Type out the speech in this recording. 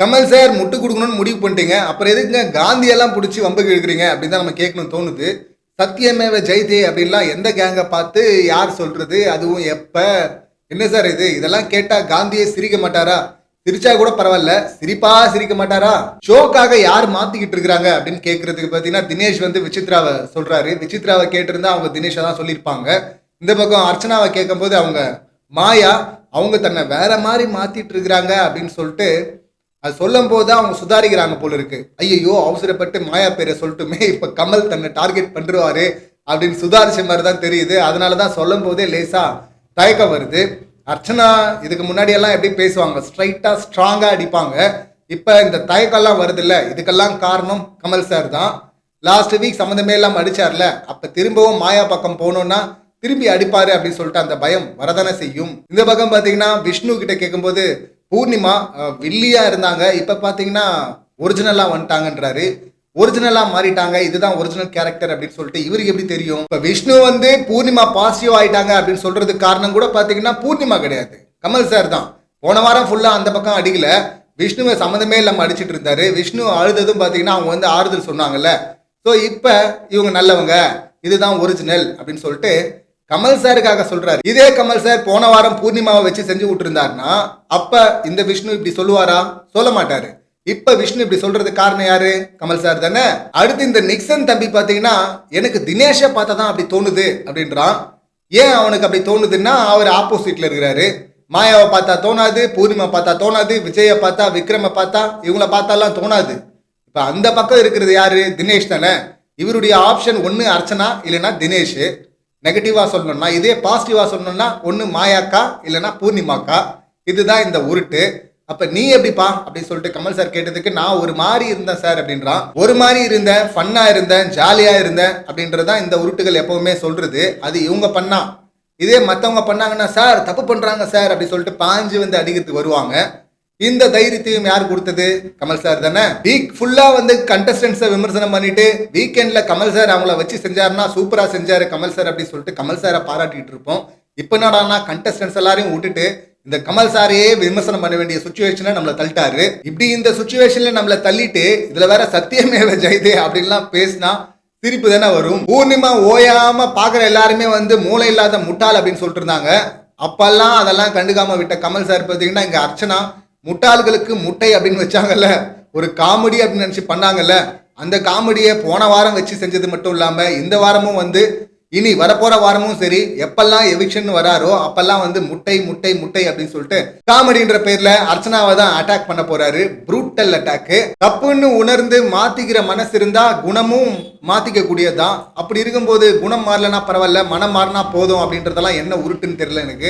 Kamal sir முட்டு கொடுக்கணும்னு முடிவு பண்ணிட்டீங்க, அப்புறம் எதுக்குங்க காந்தியெல்லாம் பிடிச்சி வம்புக்கு இழுக்கிறீங்க அப்படின்னு தான் நம்ம கேட்கணும்னு தோணுது. சத்தியமேவ ஜெயதே அப்படின்லாம் எந்த கேங்கை பார்த்து யார் சொல்றது, அதுவும் எப்ப? என்ன சார் இது? இதெல்லாம் கேட்டா காந்தியே சிரிக்க மாட்டாரா? சிரிச்சா கூட பரவாயில்ல, சிரிப்பா சிரிக்க மாட்டாரா? ஷோக்காக யார் மாத்திக்கிட்டு இருக்கிறாங்க அப்படின்னு கேட்கறதுக்கு பார்த்தீங்கன்னா தினேஷ் வந்து விசித்ராவை சொல்றாரு. விசித்ராவை கேட்டிருந்தா அவங்க தினேஷை தான் சொல்லியிருப்பாங்க. இந்த பக்கம் அர்ச்சனாவை கேட்கும்போது அவங்க மாயா அவங்க தன்னை வேற மாதிரி மாத்திட்டு இருக்கிறாங்க அப்படின்னு சொல்லிட்டு அது சொல்லும் போது தான் அவங்க சுதாரிக்கிறாங்க போல இருக்கு. ஐயோ அவசரப்பட்டு மாயா பேரை சொல்லட்டுமே, இப்ப கமல் தன்னை டார்கெட் பண்றாரு அப்படின்னு சுதாரிச்ச மாதிரி தான் தெரியுது. அதனாலதான் சொல்லும் போதே லேசா தயக்கம் வருது. அர்ச்சனா இதுக்கு முன்னாடி எல்லாம் எப்படி பேசுவாங்க, ஸ்ட்ரைட்டா ஸ்ட்ராங்கா அடிப்பாங்க. இப்ப இந்த தயக்கம்லாம் வருது இல்ல, இதுக்கெல்லாம் காரணம் கமல் சார் தான். லாஸ்ட் வீக் சம்மந்தமே இல்லாம அடிச்சார்ல, அப்ப திரும்பவும் மாயா பக்கம் போனோம்னா திரும்பி அடிப்பாரு அப்படின்னு சொல்லிட்டு அந்த பயம் வரதானே செய்யும். இந்த பக்கம் பாத்தீங்கன்னா விஷ்ணு கிட்ட கேட்கும்போது பூர்ணிமா வில்லியா இருந்தாங்க, இப்ப பாத்தீங்கன்னா ஒரிஜினலா வந்துட்டாங்கன்றாரு. ஒரிஜினலா மாறிட்டாங்க, இதுதான் ஒரிஜினல் கேரக்டர் அப்படின்னு சொல்லிட்டு இவருக்கு எப்படி தெரியும்? இப்ப விஷ்ணு வந்து பூர்ணிமா பாசிட்டிவ் ஆயிட்டாங்க அப்படின்னு சொல்றதுக்கு காரணம் கூட பாத்தீங்கன்னா பூர்ணிமா கிடையாது, கமல் சார் தான். போன வாரம் ஃபுல்லா அந்த பக்கம் அடிக்கல, விஷ்ணுவை சம்மந்தமே இல்லாம அடிச்சிட்டு இருந்தாரு. விஷ்ணு அழுததும் பாத்தீங்கன்னா அவங்க வந்து ஆறுதல் சொன்னாங்கல்ல. ஸோ இப்ப இவங்க நல்லவங்க, இதுதான் ஒரிஜினல் அப்படின்னு சொல்லிட்டு கமல் சாருக்காக சொல்றாரு. இதே கமல் சார் போன வாரம் பூர்ணிமாவை வச்சு செஞ்சு விட்டுருந்தாருன்னா அப்ப இந்த விஷ்ணு இப்படி சொல்லுவாரா? சொல்ல மாட்டாரு. இப்ப விஷ்ணு இப்படி சொல்றதுக்கு காரணம் யாரு? கமல் சார் தானே. அடுத்து இந்த நிக்சன் தம்பி பாத்தீங்கன்னா எனக்கு தினேஷை பார்த்தா தான் அப்படி தோணுது அப்படின்றான். ஏன் அவனுக்கு அப்படி தோணுதுன்னா அவர் ஆப்போசிட்ல இருக்கிறாரு. மாயாவை பார்த்தா தோணாது, பூர்ணிமா பார்த்தா தோணாது, விஜயை பார்த்தா, விக்ரமை பார்த்தா, இவங்கள பார்த்தாலாம் தோணாது. இப்ப அந்த பக்கம் இருக்கிறது யாரு? தினேஷ் தானே. இவருடைய ஆப்ஷன் ஒன்னு அர்ச்சனா இல்லைன்னா தினேஷ். நெகட்டிவா சொல்லணும்னா, இதே பாசிட்டிவா சொல்லணும்னா ஒன்னு மாயாக்கா இல்லைன்னா பூர்ணிமாக்கா. இதுதான் இந்த உருட்டு. அப்ப நீ எப்படிப்பா அப்படின்னு சொல்லிட்டு கமல் சார் கேட்டதுக்கு நான் ஒரு மாதிரி இருந்தேன் சார் அப்படின்றான். ஒரு மாதிரி இருந்தேன், ஃபன்னா இருந்தேன், ஜாலியா இருந்தேன் அப்படின்றதான் இந்த உருட்டுகள் எப்பவுமே சொல்றது. அது இவங்க பண்ணா. இதே மற்றவங்க பண்ணாங்கன்னா சார் தப்பு பண்றாங்க சார் அப்படி சொல்லிட்டு பாஞ்சு வந்து அடிக்கிறதுக்கு வருவாங்க. இந்த தைரியத்தையும் யார் கொடுத்தது? கமல் சார் தானே. வீக் ஃபுல்லா வந்து கண்டஸ்டன்ஸை விமர்சனம் பண்ணிட்டு வீக்கெண்ட்ல கமல் சார் அவங்கள வச்சு செஞ்சாருன்னா சூப்பரா செஞ்சாரு கமல் சார் அப்படின்னு சொல்லிட்டு கமல் சாரை பாராட்டிட்டு இருப்போம். இப்ப என்னடானா கண்டஸ்டன்ஸ் எல்லாரையும் விட்டுட்டு இந்த கமல் சாரையே விமர்சனம் பண்ண வேண்டிய சுச்சுவேஷனை நம்மள தள்ளிட்டாரு. இப்படி இந்த சுச்சுவேஷன்ல நம்மள தள்ளிட்டு இதுல வேற சத்தியமேவ ஜெயதே அப்படின்லாம் பேசினா சிரிப்பு தானே வரும். பூர்ணிமா ஓயாம பாக்குற எல்லாருமே வந்து மூளை இல்லாத முட்டாள் அப்படின்னு சொல்லிட்டு இருந்தாங்க. அப்பெல்லாம் அதெல்லாம் கண்டுக்காம விட்ட கமல் சார் பார்த்தீங்கன்னா இங்க அர்ச்சனா முட்டாள்களுக்கு முட்டை அப்படின்னு வச்சாங்கல்ல, ஒரு காமெடி அப்படின்னு நினைச்சு பண்ணாங்கல்ல, அந்த காமெடியை போன வாரம் வச்சு செஞ்சது மட்டும் இல்லாம இந்த வாரமும் வந்து இனி வரப்போற வாரமும் சரி எப்பெல்லாம் எவிக்ஷன் வராரோ அப்பெல்லாம் வந்து முட்டை முட்டை முட்டை அப்படின்னு சொல்லிட்டு காமெடின்ற பேர்ல அர்ச்சனாவை தான் அட்டாக் பண்ண போறாரு. Brutal attack. தப்புன்னு உணர்ந்து மாத்திக்கிற மனசு இருந்தா குணமும் மாத்திக்க கூடியதுதான். அப்படி இருக்கும்போது குணம் மாறலன்னா பரவாயில்ல, மனம் மாறினா போதும் அப்படின்றதெல்லாம் என்ன உருட்டுன்னு தெரியல எனக்கு.